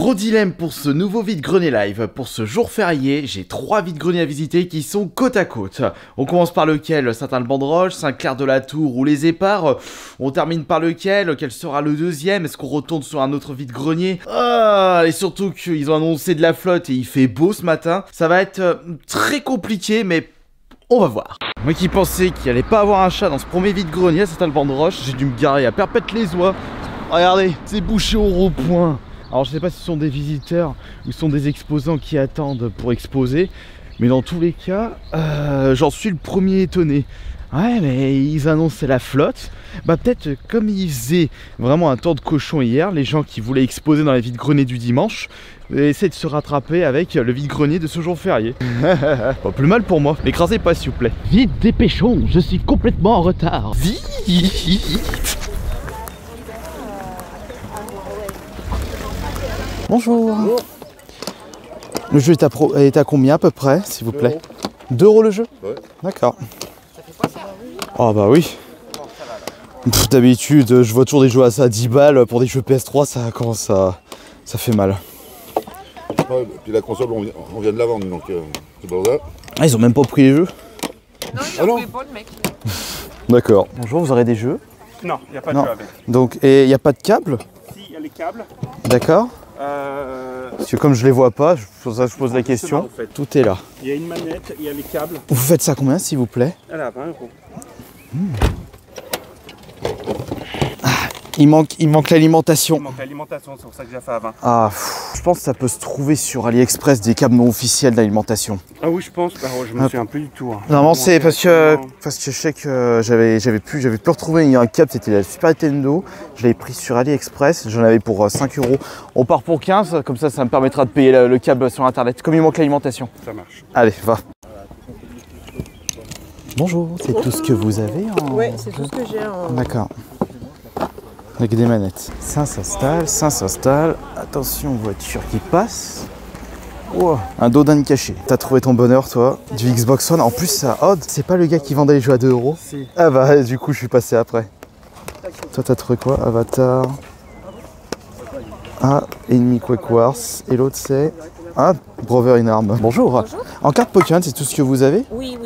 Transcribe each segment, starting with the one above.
Gros dilemme pour ce nouveau vide-grenier live. Pour ce jour férié, j'ai 3 vide-greniers à visiter qui sont côte à côte. On commence par lequel? Saint-Alban-de-Roche, Saint-Clair-de-la-Tour ou les Éparres. On termine par lequel? Quel sera le deuxième? Est-ce qu'on retourne sur un autre vide-grenier? Et surtout qu'ils ont annoncé de la flotte et il fait beau ce matin. Ça va être très compliqué, mais on va voir. Moi qui pensais qu'il allait pas avoir un chat dans ce premier vide-grenier à Saint-Alban-de-Roche, j'ai dû me garer à Perpète-les-Oies. Regardez, c'est bouché au rond-point. Alors je sais pas si ce sont des visiteurs ou ce sont des exposants qui attendent pour exposer, mais dans tous les cas, j'en suis le premier étonné. Ouais, mais ils annonçaient la flotte. Bah peut-être comme ils faisaient vraiment un temps de cochon hier, les gens qui voulaient exposer dans les vide-greniers du dimanche essaient de se rattraper avec le vide-grenier de ce jour férié. Pas plus mal pour moi. Écrasez pas s'il vous plaît. Vite, dépêchons, je suis complètement en retard. Vite. Bonjour. Bonjour. Le jeu est à combien à peu près, s'il vous plaît? 2 € le jeu? Ouais. D'accord. Oh bah oui. D'habitude, je vois toujours des jeux à ça à 10 balles. Pour des jeux PS3, ça commence à... ça fait mal. Ouais, puis la console, on vient de la vendre, donc c'est pas ça. Ah, ils ont même pas pris les jeux? Non, il a pris pas le mec. D'accord. Bonjour, vous aurez des jeux? Non, il n'y a pas de jeu avec. Donc, et il n'y a pas de câble? Si, il y a les câbles. D'accord. Parce que comme je les vois pas, c'est pour ça que je pose la question. En fait. Tout est là. Il y a une manette, il y a les câbles. Vous faites ça combien s'il vous plaît? Elle a 20 €. Il manque l'alimentation. Il manque l'alimentation, c'est pour ça que j'ai fait à 20. Ah, je pense que ça peut se trouver sur AliExpress des câbles non officiels d'alimentation. Ah oui, je pense. Bah, je me souviens plus du tout. Hein. Normalement, c'est parce que je sais que j'avais pu retrouver un câble, c'était la Super Nintendo. Je l'avais pris sur AliExpress, j'en avais pour 5 €. On part pour 15, comme ça me permettra de payer le câble sur internet. Comme il manque l'alimentation. Ça marche. Allez, va. Bonjour, c'est tout ce que vous avez en... Ouais, c'est tout ce que j'ai en... D'accord. Avec des manettes. Ça s'installe. Attention, voiture qui passe. Oh, un Dodin caché. T'as trouvé ton bonheur, toi, du Xbox One. En plus, ça Odd. C'est pas le gars qui vendait les jeux à 2 €? Si. Ah bah, du coup, je suis passé après. Toi, t'as trouvé quoi? Avatar. Ah, Enemy Quake Wars. Et l'autre, c'est... Ah, Brother in Arms. Bonjour. Bonjour. En carte Pokémon, c'est tout ce que vous avez? Oui.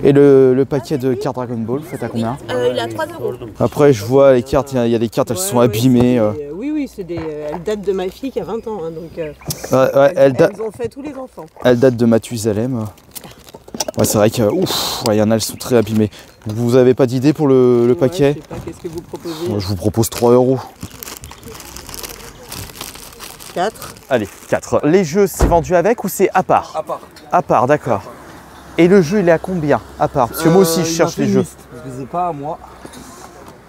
Et le paquet de cartes Dragon Ball, vous faites à combien? Il est à 3 €. Après, je vois les cartes, il y a des cartes, elles sont abîmées. Oui, elles datent de ma fille qui a 20 ans, hein, donc elles ont fait tous les enfants. Elles datent de Mathusalem. Ouais, c'est vrai que, ouf, il y en a, elles sont très abîmées. Vous avez pas d'idée pour le paquet? Je sais pas, qu'est-ce que vous proposez? Je vous propose 3 €. 4. Allez, 4. Les jeux, c'est vendu avec ou c'est à part? À part. À part, d'accord. Et le jeu, il est à combien à part? Parce que moi aussi, je cherche les jeux. Je les ai pas à moi.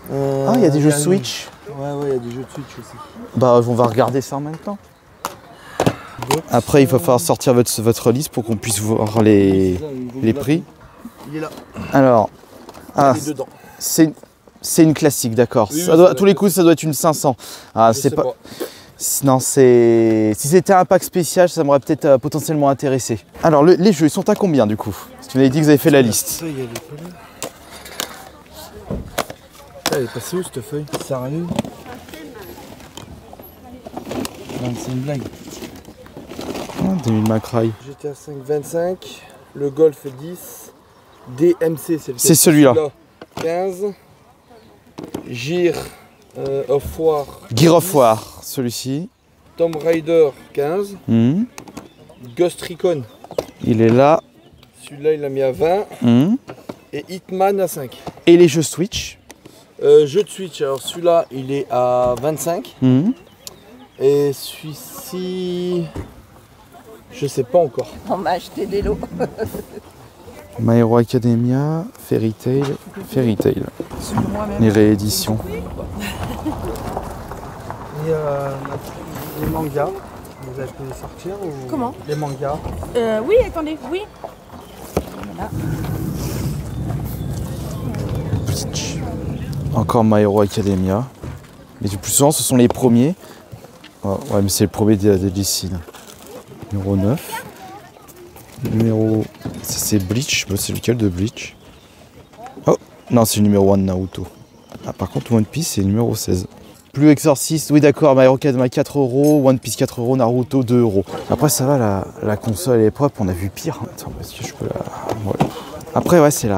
Ah, il y a des jeux Switch? Ouais, il y a des jeux de Switch aussi. Bah, on va regarder ça en même temps. Après, il va falloir sortir votre liste pour qu'on puisse voir les prix. Il est là. Alors, il est dedans. c'est une classique, d'accord. Oui, À tous les coups, ça doit être une 500. Ah, c'est pas... Non, c'est... Si c'était un pack spécial, ça m'aurait peut-être potentiellement intéressé. Alors, les jeux, ils sont à combien du coup? Parce que vous m'avez dit que vous avez fait la liste. Ça, il y a des feuilles. Elle est passée où cette feuille? Sérieux? C'est une blague. Ah, 2000 Macrae. GTA 5, 25. Le Golf 10. DMC, c'est celui-là. 15. Gear of War. Gear of War, celui-ci. Tomb Raider 15. Ghost Recon. Il est là. Celui-là, il l'a mis à 20. Et Hitman à 5. Et les jeux Switch? Jeu de Switch, alors celui-là, il est à 25. Et celui-ci, je sais pas encore. On m'a acheté des lots. My Hero Academia, Fairy Tail. Les rééditions. Et les mangas, vous avez pu les sortir ou... Comment? Les mangas. Oui, attendez, oui. Voilà. Bleach. Encore My Hero Academia. Mais le plus souvent, ce sont les premiers. Oh, ouais, mais c'est le premier des DC. Numéro 9. Numéro... C'est Bleach. C'est lequel de Bleach? Oh, non, c'est le numéro 1 de Naruto. Ah, par contre, One Piece, c'est le numéro 16. Plus Exorcist, oui d'accord, My Hero Academia 4 €, One Piece 4 €, Naruto 2 €. Après ça va, la console elle est propre, on a vu pire. Attends, est-ce que je peux la... Ouais. Après ouais, c'est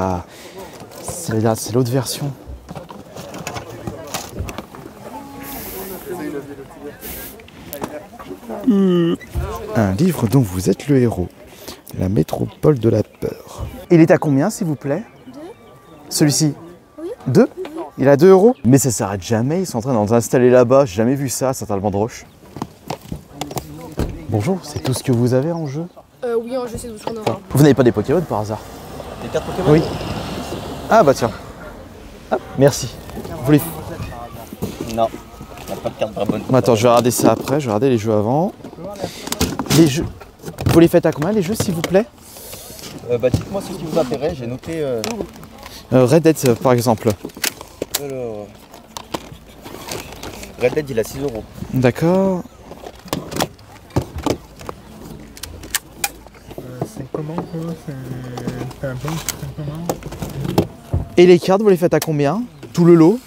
l'autre version. Un livre dont vous êtes le héros. La métropole de la peur. Il est à combien s'il vous plaît? 2. Celui-ci? Oui. 2? Il a 2 €? Mais ça s'arrête jamais, ils sont en train d'en installer là-bas. J'ai jamais vu ça à Saint-Alban-de-Roche. Bonjour, c'est tout ce que vous avez en jeu? Oui, en jeu c'est tout ce qu'on aura. Vous n'avez pas des Pokémon par hasard? Des cartes Pokémon? Oui. Ah bah tiens. Ah, merci. Vous voulez... Non, on n'a pas de carte Dragon. Attends, je vais regarder ça après, je vais regarder les jeux avant. Les jeux... Vous les faites à combien les jeux s'il vous plaît? Bah dites-moi ce qui vous intéresse, j'ai noté... Red Dead par exemple. Alors... Red Dead il a 6 €. D'accord. C'est comment c'est un bon, c'est comment? Et les cartes, vous les faites à combien? Tout le lot?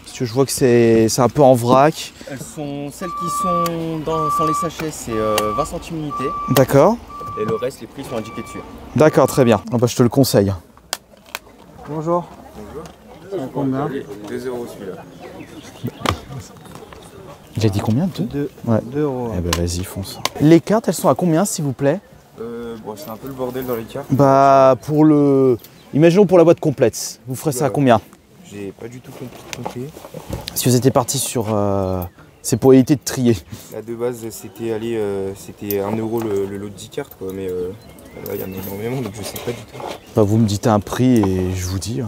Parce que je vois que c'est un peu en vrac. Elles sont celles qui sont sans les sachets, c'est 20 centimes unité. D'accord. Et le reste, les prix sont indiqués dessus. D'accord, très bien. Ah bah, je te le conseille. Bonjour. C'est combien? 2 € celui-là. Il a dit combien? 2 Ouais. 2 €. Eh ben vas-y, fonce. Les cartes, elles sont à combien s'il vous plaît? Bon, c'est un peu le bordel dans les cartes. Bah pour le... Imaginons pour la boîte complète. Vous ferez ça à combien? J'ai pas du tout compris. Si vous étiez parti sur... C'est pour éviter de trier. Là de base c'était 1 € le lot de 10 cartes quoi, mais là il y en a énormément donc je sais pas du tout. Bah, vous me dites un prix et je vous dis.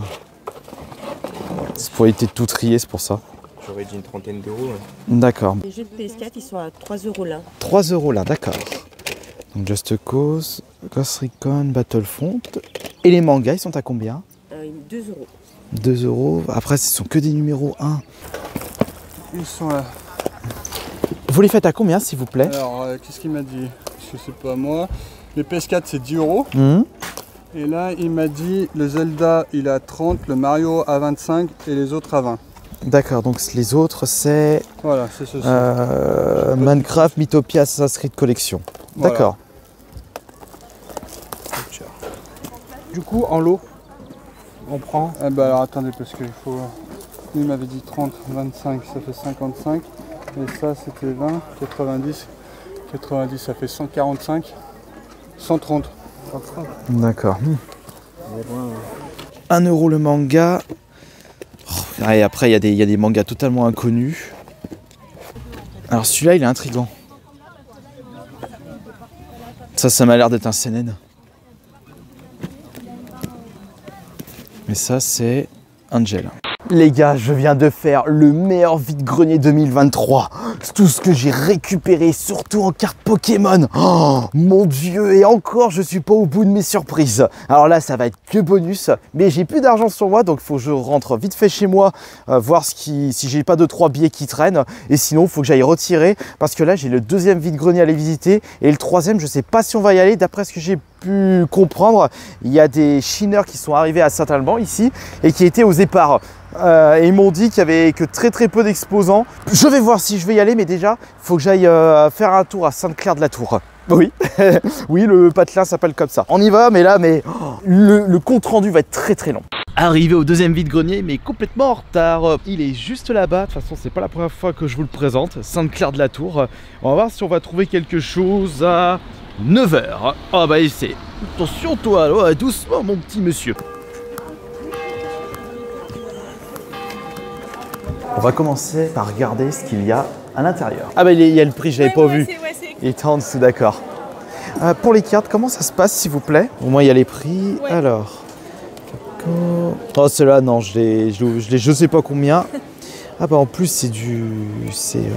C'est pour éviter de tout trier, c'est pour ça. J'aurais dit une trentaine d'euros. Ouais. D'accord. Les jeux de PS4, ils sont à 3 € là. 3 € là, d'accord. Donc Just Cause, Ghost Recon, Battlefront. Et les mangas, ils sont à combien? 2 €. 2 €. Après, ce sont que des numéros 1. Ils sont là. Vous les faites à combien, s'il vous plaît? Alors, qu'est-ce qu'il m'a dit? Je sais pas moi. Les PS4 c'est 10 €. Et là, il m'a dit le Zelda il est à 30, le Mario à 25 et les autres à 20. D'accord, donc les autres, c'est Voilà, c'est ceci. Minecraft, Mythopia, Assassin's Creed Collection. Voilà. D'accord. Du coup, en lot, on prend. Ah bah alors attendez, parce qu'il faut. Lui il m'avait dit 30, 25, ça fait 55. Et ça c'était 20, 90. 90, ça fait 145. 130. D'accord. 1 € le manga. Oh, et après, il y a des mangas totalement inconnus. Alors celui-là, il est intriguant. Ça m'a l'air d'être un CNN. Mais ça, c'est Angel. Les gars, je viens de faire le meilleur vide-grenier 2023. C'est tout ce que j'ai récupéré, surtout en cartes Pokémon. Oh, mon Dieu, et encore, je suis pas au bout de mes surprises. Alors là, ça va être que bonus, mais j'ai plus d'argent sur moi, donc il faut que je rentre vite fait chez moi, voir si j'ai pas 2-3 billets qui traînent. Et sinon, il faut que j'aille retirer, parce que là, j'ai le deuxième vide-grenier à aller visiter, et le troisième, je sais pas si on va y aller. D'après ce que j'ai pu comprendre, il y a des chineurs qui sont arrivés à Saint-Alban, ici, et qui étaient aux éparts. Et ils m'ont dit qu'il y avait que très peu d'exposants. Je vais voir si je vais y aller, mais déjà, il faut que j'aille faire un tour à Sainte-Claire-de-la-Tour. Oui, oui, le patelin s'appelle comme ça. On y va, mais là, le compte rendu va être très long. Arrivé au deuxième vide-grenier, mais complètement en retard. Il est juste là-bas. De toute façon, c'est pas la première fois que je vous le présente. Sainte-Claire-de-la-Tour. On va voir si on va trouver quelque chose à 9 h. Ah bah, c'est... Attention, toi, alors, doucement, mon petit monsieur. On va commencer par regarder ce qu'il y a à l'intérieur. Ah bah il y a le prix, je l'avais pas vu. Il était en dessous, d'accord. Pour les cartes, comment ça se passe s'il vous plaît? Au moins il y a les prix. Ouais. Alors. Oh ceux-là non, je sais pas combien. Ah bah en plus c'est du. C'est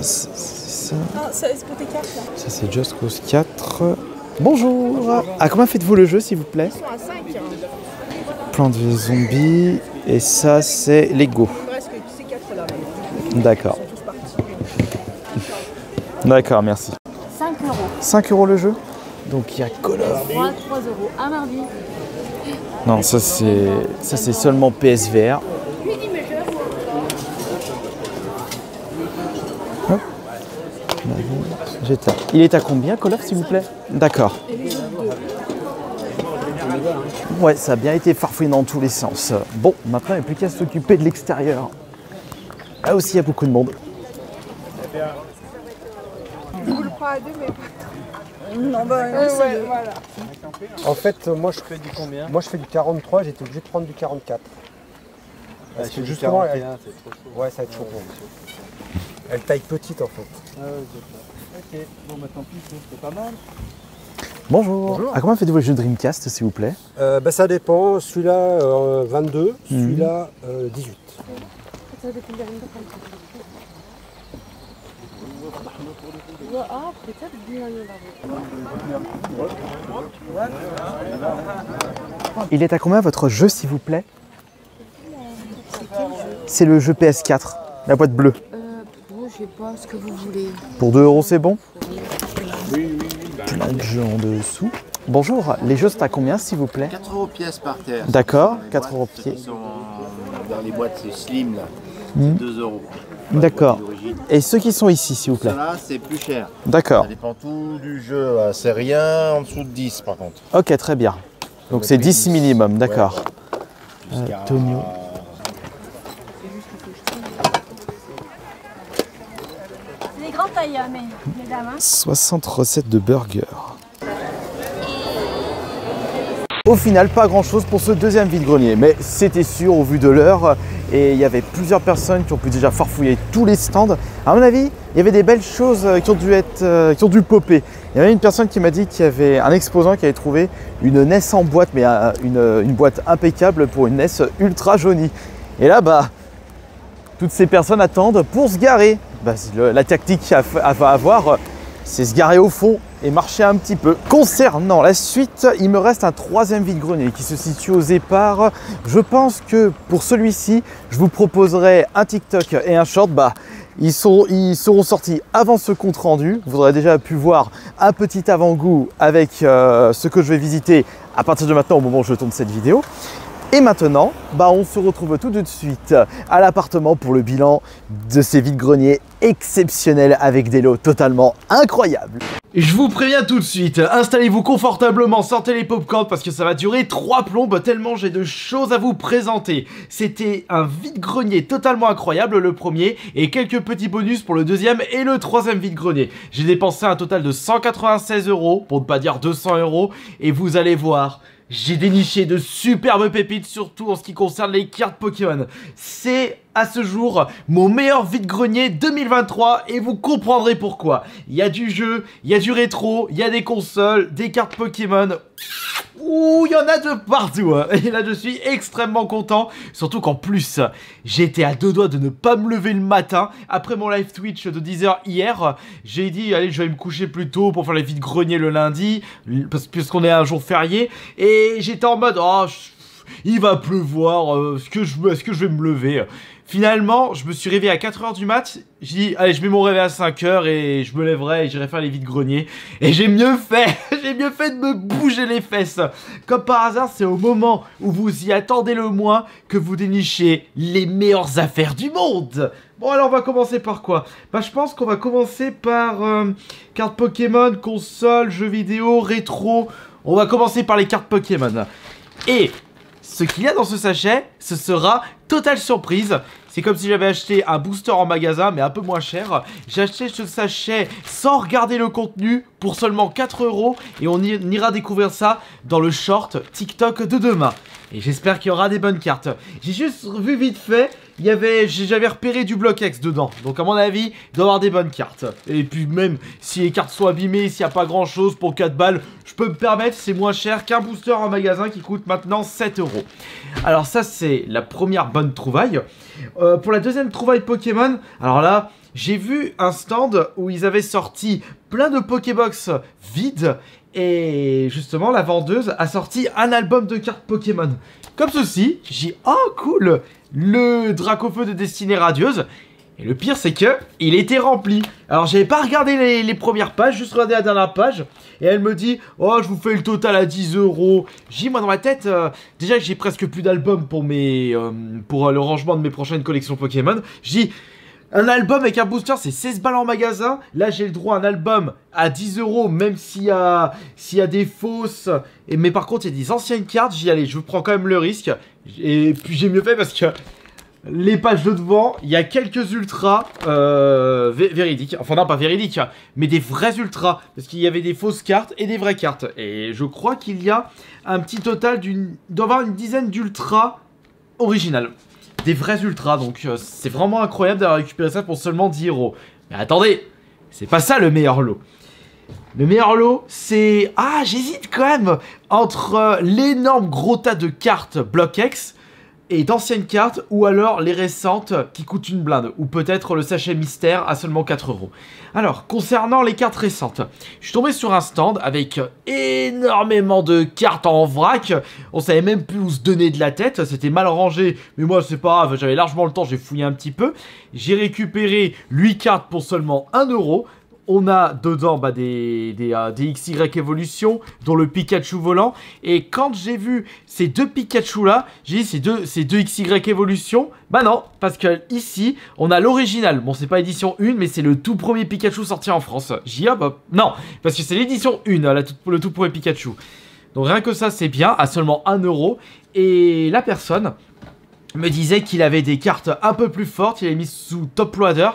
ça. Ah, ça c'est pour tes cartes là. Ça c'est Just Cause 4. Bonjour. À combien faites-vous le jeu s'il vous plaît? Ils sont à 5. Plante de zombies. Et ça c'est Lego. D'accord. D'accord, merci. 5 €. 5 € le jeu? Donc il y a Call of. 3 € à mardi. Non, ça c'est seulement PSVR. Il est à combien, Call of, s'il vous plaît? D'accord. Ouais, ça a bien été farfouillé dans tous les sens. Bon, maintenant, il n'y a plus qu'à s'occuper de l'extérieur. Là aussi, il y a beaucoup de monde. Vous le prends à deux, mais pas Non, bah, voilà. En fait, moi je fais du combien? Moi je fais du 43, j'étais obligé de prendre du 44. Parce que justement, 41, c'est trop chaud. Ouais, ça va être chaud. Elle taille petite en fait. Ah ouais, ok, bon bah tant pis, c'est pas mal. Bonjour. Bonjour. À combien faites-vous le jeu Dreamcast, s'il vous plaît? Bah, ça dépend, celui-là 22, celui-là 18. Ça dépend de Ah, peut-être bien. Il est à combien votre jeu, s'il vous plaît? C'est le jeu PS4, la boîte bleue. Bon, je sais pas ce que vous voulez. Pour 2 € c'est bon? Plein de jeux en dessous. Bonjour, les jeux c'est à combien, s'il vous plaît? 4 € pièce par terre. D'accord, 4 € pièce. Dans les boîtes c'est slim là, c'est 2 €. D'accord. Et ceux qui sont ici, s'il vous plaît? Là c'est plus cher. D'accord. Ça dépend tout du jeu, c'est rien en dessous de 10 par contre. Ok, très bien. Donc c'est 10 minimum, d'accord. Tonio. C'est les grands tailles, mesdames. 60 recettes de burgers. Au final, pas grand chose pour ce deuxième vide-grenier, mais c'était sûr au vu de l'heure. Et il y avait plusieurs personnes qui ont pu déjà farfouiller tous les stands. À mon avis, il y avait des belles choses qui ont dû popper. Il y avait une personne qui m'a dit qu'il y avait un exposant qui avait trouvé une NES en boîte, mais une boîte impeccable pour une NES ultra jaunie. Et là, bah, toutes ces personnes attendent pour se garer. Bah, la tactique à avoir, c'est se garer au fond et marcher un petit peu. Concernant la suite, il me reste un troisième vide-grenier qui se situe aux Éparres. Je pense que pour celui-ci, je vous proposerai un TikTok et un short. Bah, ils seront sortis avant ce compte rendu. Vous aurez déjà pu voir un petit avant-goût avec ce que je vais visiter à partir de maintenant au moment où je tourne cette vidéo. Et maintenant, bah on se retrouve tout de suite à l'appartement pour le bilan de ces vide-greniers exceptionnels avec des lots totalement incroyables. Je vous préviens tout de suite, installez-vous confortablement, sortez les popcorn parce que ça va durer 3 plombes tellement j'ai de choses à vous présenter. C'était un vide-grenier totalement incroyable le premier et quelques petits bonus pour le deuxième et le troisième vide-grenier. J'ai dépensé un total de 196 € pour ne pas dire 200 € et vous allez voir. J'ai déniché de superbes pépites, surtout en ce qui concerne les cartes Pokémon. C'est à ce jour mon meilleur vide-grenier 2023 et vous comprendrez pourquoi. Il y a du jeu, il y a du rétro, il y a des consoles, des cartes Pokémon. Ouh, il y en a de partout hein. Et là je suis extrêmement content. Surtout qu'en plus j'étais à 2 doigts de ne pas me lever le matin. Après mon live Twitch de 10 h hier, j'ai dit allez je vais me coucher plus tôt pour faire les vide-greniers le lundi, puisqu'on est un jour férié. Et j'étais en mode oh il va pleuvoir, est-ce que je vais me lever? Finalement, je me suis réveillé à 4 h du mat. J'ai dit, allez, je mets mon réveil à 5 h et je me lèverai et j'irai faire les vide-greniers. Et j'ai mieux fait, j'ai mieux fait de me bouger les fesses. Comme par hasard, c'est au moment où vous y attendez le moins que vous dénichez les meilleures affaires du monde. Bon, alors on va commencer par quoi? Bah, je pense qu'on va commencer par cartes Pokémon, console, jeux vidéo, rétro. On va commencer par les cartes Pokémon. Et ce qu'il y a dans ce sachet, ce sera totale surprise. C'est comme si j'avais acheté un booster en magasin, mais un peu moins cher. J'ai acheté ce sachet sans regarder le contenu pour seulement 4 € et on ira découvrir ça dans le short TikTok de demain. Et j'espère qu'il y aura des bonnes cartes. J'ai juste vu vite fait, j'avais repéré du bloc X dedans. Donc à mon avis, il doit y avoir des bonnes cartes. Et puis même si les cartes sont abîmées, s'il n'y a pas grand chose pour 4 balles, je peux me permettre, c'est moins cher qu'un booster en magasin qui coûte maintenant 7 €. Alors ça c'est la première bonne trouvaille. Pour la deuxième trouvaille Pokémon, alors là, j'ai vu un stand où ils avaient sorti plein de Pokébox vides. Et justement, la vendeuse a sorti un album de cartes Pokémon. Comme ceci, j'ai dit, oh cool, le Dracofeu de Destinée Radieuse. Et le pire, c'est que il était rempli. Alors, j'avais pas regardé les premières pages, juste regardé la dernière page. Et elle me dit, oh, je vous fais le total à 10 €. J'ai dit, moi, dans ma tête, déjà que j'ai presque plus d'albums pour le rangement de mes prochaines collections Pokémon. J'ai dit, Un album avec un booster, c'est 16 balles en magasin. Là, j'ai le droit à un album à 10 €, même s'il y a des fausses. Mais par contre, il y a des anciennes cartes. J'y allais, je prends quand même le risque. Et puis, j'ai mieux fait parce que les pages de devant, il y a quelques ultras véridiques. Enfin, non, pas véridiques, mais des vrais ultras. Parce qu'il y avait des fausses cartes et des vraies cartes. Et je crois qu'il y a un petit total d'avoir une dizaine d'ultras originales. Des vrais ultras, donc c'est vraiment incroyable d'avoir récupéré ça pour seulement 10 €. Mais attendez, c'est pas ça le meilleur lot. Le meilleur lot, c'est... Ah, j'hésite quand même entre l'énorme gros tas de cartes Block X et d'anciennes cartes, ou alors les récentes qui coûtent une blinde, ou peut-être le sachet mystère à seulement 4 €. Alors, concernant les cartes récentes, je suis tombé sur un stand avec énormément de cartes en vrac. On savait même plus où se donner de la tête, c'était mal rangé, mais moi c'est pas grave, j'avais largement le temps, j'ai fouillé un petit peu. J'ai récupéré 8 cartes pour seulement 1 €. On a dedans des XY Evolution, dont le Pikachu volant. Et quand j'ai vu ces deux Pikachu là, j'ai dit ces deux XY Evolution. Bah non, parce que ici, on a l'original. Bon, c'est pas édition 1, mais c'est le tout premier Pikachu sorti en France. J'y ai, bah non, parce que c'est l'édition 1, le tout premier Pikachu. Donc rien que ça, c'est bien, à seulement 1 €. Et la personne me disait qu'il avait des cartes un peu plus fortes, il les mis sous Top Loader.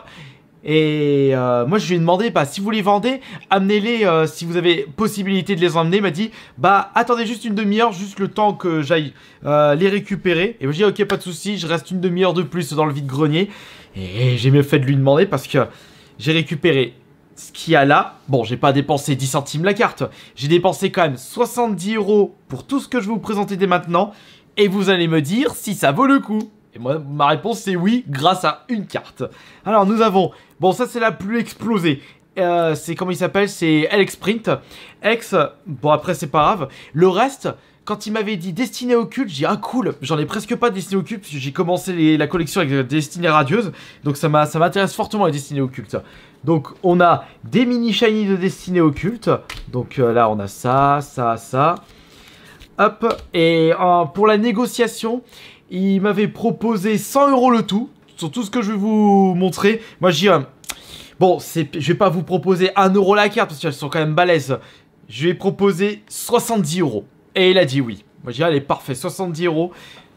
Et moi je lui ai demandé, bah si vous les vendez, amenez-les si vous avez possibilité de les emmener. Il m'a dit, bah attendez juste une demi-heure, juste le temps que j'aille les récupérer. Et moi j'ai dit, ok, pas de souci, je reste une demi-heure de plus dans le vide-grenier. Et j'ai mieux fait de lui demander parce que j'ai récupéré ce qu'il y a là. Bon, j'ai pas dépensé 10 centimes la carte, j'ai dépensé quand même 70 € pour tout ce que je vais vous présenter dès maintenant. Et vous allez me dire si ça vaut le coup. Et moi, ma réponse c'est oui, grâce à une carte. Alors nous avons, bon ça c'est la plus explosée. C'est comment il s'appelle, c'est LX Sprint. X, bon après c'est pas grave. Le reste, quand il m'avait dit Destinée Occulte, j'ai dit ah cool, j'en ai presque pas de Destinée Occulte parce que j'ai commencé la collection avec Destinée Radieuse. Donc ça m'intéresse fortement les Destinées Occultes. Donc on a des mini shiny de Destinée Occulte. Donc là on a ça, ça, ça. Hop, et pour la négociation, il m'avait proposé 100 € le tout, sur tout ce que je vais vous montrer. Moi, je dis, bon, je vais pas vous proposer 1 € la carte, parce qu'elles sont quand même balèzes. Je vais proposer 70 €. Et il a dit oui. Moi, je dis, allez, parfait, 70 €,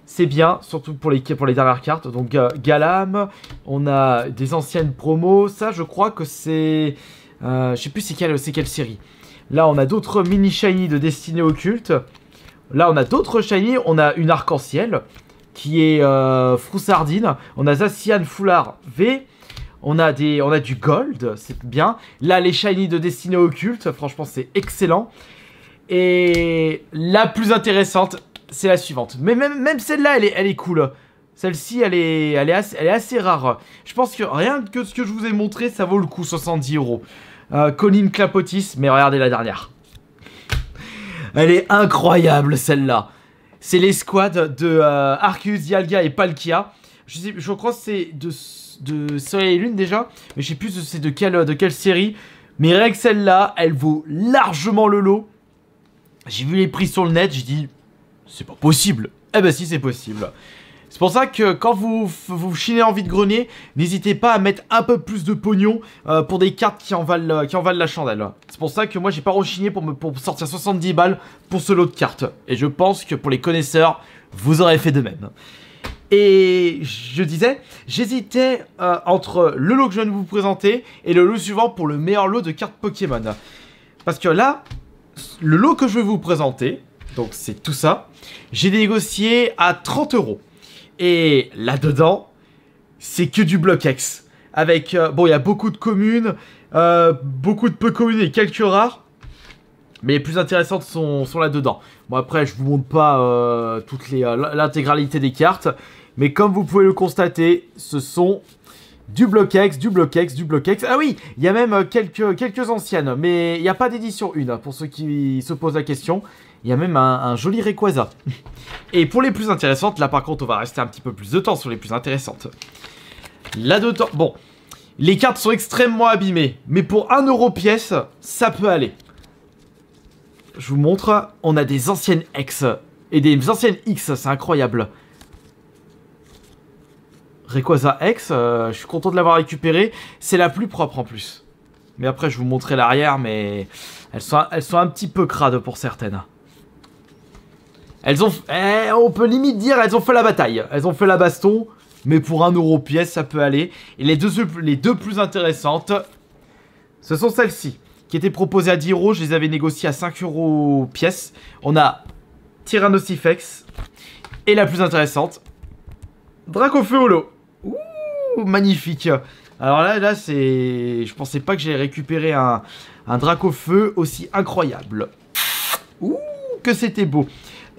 c'est bien, surtout pour les dernières cartes. Donc, Galam, on a des anciennes promos. Ça, je crois que c'est... je sais plus c'est quelle série. Là, on a d'autres mini shiny de Destinée Occulte. Là, on a d'autres shiny. On a une arc-en-ciel qui est Froussardine. On a Zacian Foulard V. On a du gold, c'est bien. Là, les shiny de Destinée Occulte, franchement, c'est excellent. Et la plus intéressante, c'est la suivante. Mais même celle-là, elle est cool. Celle-ci, elle est assez rare. Je pense que rien que ce que je vous ai montré, ça vaut le coup, 70 €. Colline Clapotis, mais regardez la dernière. Elle est incroyable, celle-là. C'est l'escouade de Arceus, Dialga et Palkia. Je crois que c'est de Soleil et Lune déjà, mais je sais plus c'est de quelle série. Mais rien que celle-là, elle vaut largement le lot. J'ai vu les prix sur le net, j'ai dit, c'est pas possible. Eh ben si, c'est possible. C'est pour ça que quand vous chinez en vide-grenier, n'hésitez pas à mettre un peu plus de pognon pour des cartes qui en valent la chandelle. C'est pour ça que moi j'ai pas rechigné pour sortir 70 balles pour ce lot de cartes. Et je pense que pour les connaisseurs, vous aurez fait de même. Et je disais, j'hésitais entre le lot que je viens de vous présenter et le lot suivant pour le meilleur lot de cartes Pokémon. Parce que là, le lot que je vais vous présenter, donc c'est tout ça, j'ai négocié à 30 €. Et là-dedans, c'est que du Block X. Avec, bon, il y a beaucoup de communes, beaucoup de peu communes et quelques rares. Mais les plus intéressantes sont là-dedans. Bon, après, je vous montre pas l'intégralité des cartes. Mais comme vous pouvez le constater, ce sont du Block X, du Block X, du Block X. Ah oui, il y a même quelques anciennes. Mais il n'y a pas d'édition 1, pour ceux qui se posent la question. Il y a même un joli Rayquaza. Et pour les plus intéressantes, là par contre on va rester un petit peu plus de temps sur les plus intéressantes. Là-dedans, bon, les cartes sont extrêmement abîmées. Mais pour 1 € pièce, ça peut aller. Je vous montre, on a des anciennes X et des anciennes X, c'est incroyable. Rayquaza X, je suis content de l'avoir récupérée. C'est la plus propre en plus. Mais après, je vous montrerai l'arrière, mais elles sont un petit peu crades pour certaines. Elles ont... on peut limite dire, elles ont fait la bataille. Elles ont fait la baston, mais pour 1 euro pièce, ça peut aller. Et les deux plus intéressantes, ce sont celles-ci, qui étaient proposées à 10 euros. Je les avais négociées à 5 euros pièce. On a Tyrannosifex. Et la plus intéressante, Dracofeu Holo. Ouh, magnifique. Alors là c'est... Je pensais pas que j'allais récupérer un Dracofeu aussi incroyable. Ouh, que c'était beau.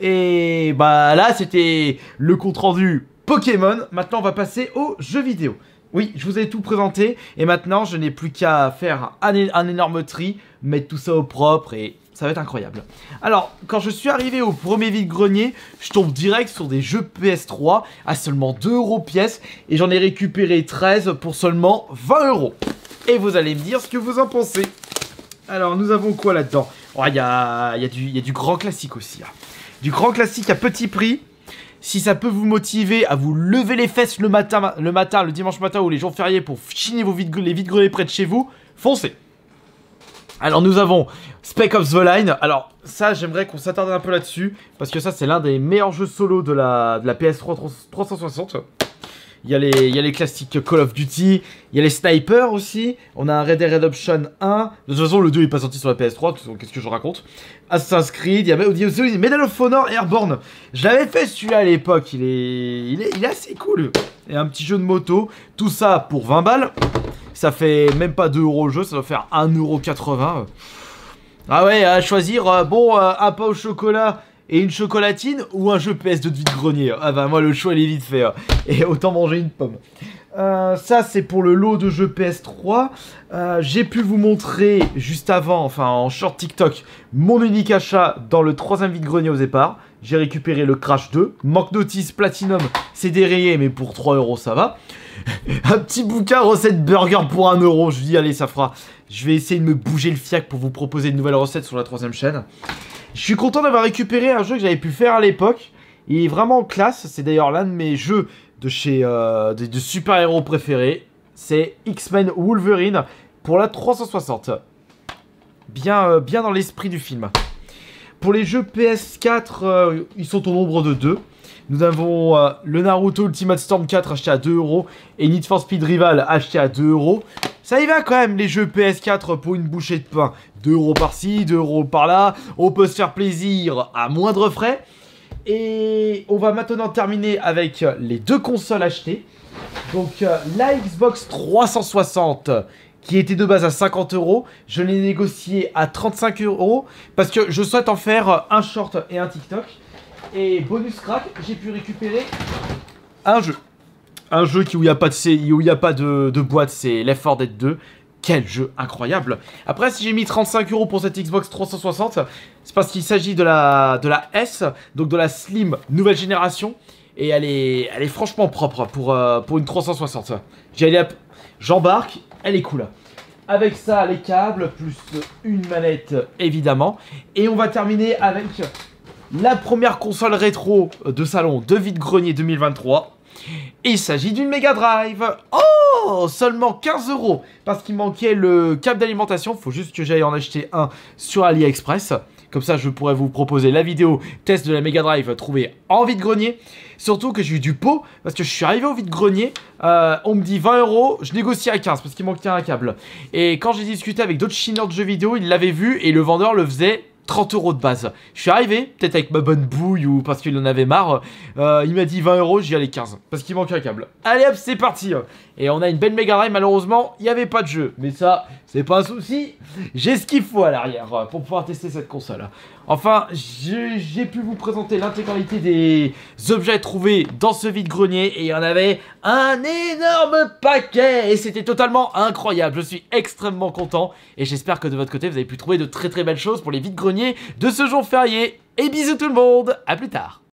Et bah là, c'était le compte-rendu Pokémon. Maintenant, on va passer aux jeux vidéo. Oui, je vous ai tout présenté. Et maintenant, je n'ai plus qu'à faire un énorme tri, mettre tout ça au propre et... ça va être incroyable. Alors, quand je suis arrivé au premier vide-grenier, je tombe direct sur des jeux PS3 à seulement 2 euros pièce. Et j'en ai récupéré 13 pour seulement 20 euros. Et vous allez me dire ce que vous en pensez. Alors, nous avons quoi là-dedans? Oh, il y a du grand classique aussi. Là. Du grand classique à petit prix. Si ça peut vous motiver à vous lever les fesses le dimanche matin ou les jours fériés pour chiner les vide-greniers près de chez vous, foncez. Alors nous avons Spec Ops The Line. Alors ça j'aimerais qu'on s'attarde un peu là-dessus, parce que ça c'est l'un des meilleurs jeux solo de la PS3 360. Il y a les classiques Call of Duty, il y a les snipers aussi. On a un Red Dead Redemption 1. De toute façon le 2 il est pas sorti sur la PS3, qu'est-ce que je raconte. Assassin's Creed, il y a aussi Medal of Honor Airborne. Je l'avais fait celui-là à l'époque, il est assez cool. Et un petit jeu de moto, tout ça pour 20 balles. Ça fait même pas 2 euros le jeu, ça doit faire 1,80 €. Ah ouais, à choisir, un pain au chocolat et une chocolatine ou un jeu PS2 de vide-grenier. Ah bah moi le choix il est vite fait, et autant manger une pomme. Ça c'est pour le lot de jeux PS3. J'ai pu vous montrer juste avant, enfin en short TikTok, mon unique achat dans le 3ème vide-grenier aux éparts. J'ai récupéré le Crash 2, Manque Notice Platinum, c'est dérayé mais pour 3 euros ça va. Un petit bouquin recette burger pour 1 euro. Je dis allez ça fera. Je vais essayer de me bouger le fiac pour vous proposer une nouvelle recette sur la 3ème chaîne. Je suis content d'avoir récupéré un jeu que j'avais pu faire à l'époque. Il est vraiment classe. C'est d'ailleurs l'un de mes jeux de chez de super-héros préférés. C'est X-Men Wolverine pour la 360. Bien dans l'esprit du film. Pour les jeux PS4, ils sont au nombre de 2. Nous avons le Naruto Ultimate Storm 4 acheté à 2 euros et Need for Speed Rival acheté à 2 euros. Ça y va quand même les jeux PS4 pour une bouchée de pain. 2 euros par-ci, 2 euros par-là. On peut se faire plaisir à moindre frais. Et on va maintenant terminer avec les 2 consoles achetées. Donc la Xbox 360 qui était de base à 50 euros. Je l'ai négocié à 35 euros parce que je souhaite en faire un short et un TikTok. Et bonus crack, j'ai pu récupérer un jeu. Un jeu où il n'y a pas de boîte, c'est Left 4 Dead 2. Quel jeu incroyable. Après, si j'ai mis 35 euros pour cette Xbox 360, c'est parce qu'il s'agit de la S, donc de la Slim nouvelle génération. Et elle est franchement propre pour une 360. J'embarque, elle est cool. Avec ça, les câbles, plus une manette, évidemment. Et on va terminer avec la première console rétro de salon de vide-grenier 2023. Il s'agit d'une Mega Drive. Oh, seulement 15 euros. Parce qu'il manquait le câble d'alimentation. Faut juste que j'aille en acheter un sur AliExpress. Comme ça, je pourrais vous proposer la vidéo test de la Mega Drive trouvée en vide-grenier. Surtout que j'ai eu du pot. Parce que je suis arrivé au vide-grenier. On me dit 20 euros. Je négocie à 15 parce qu'il manquait un câble. Et quand j'ai discuté avec d'autres chineurs de jeux vidéo, ils l'avaient vu. Et le vendeur le faisait 30 euros de base. Je suis arrivé, peut-être avec ma bonne bouille ou parce qu'il en avait marre. Il m'a dit 20 euros, j'y allais 15. Parce qu'il manque un câble. Allez hop, c'est parti. Et on a une belle Mega Drive, malheureusement, il n'y avait pas de jeu. Mais ça, c'est pas un souci. J'ai ce qu'il faut à l'arrière pour pouvoir tester cette console. Enfin, j'ai pu vous présenter l'intégralité des objets trouvés dans ce vide-grenier. Et il y en avait un énorme paquet. Et c'était totalement incroyable. Je suis extrêmement content. Et j'espère que de votre côté, vous avez pu trouver de très très belles choses pour les vide-greniers de ce jour férié. Et bisous tout le monde, à plus tard.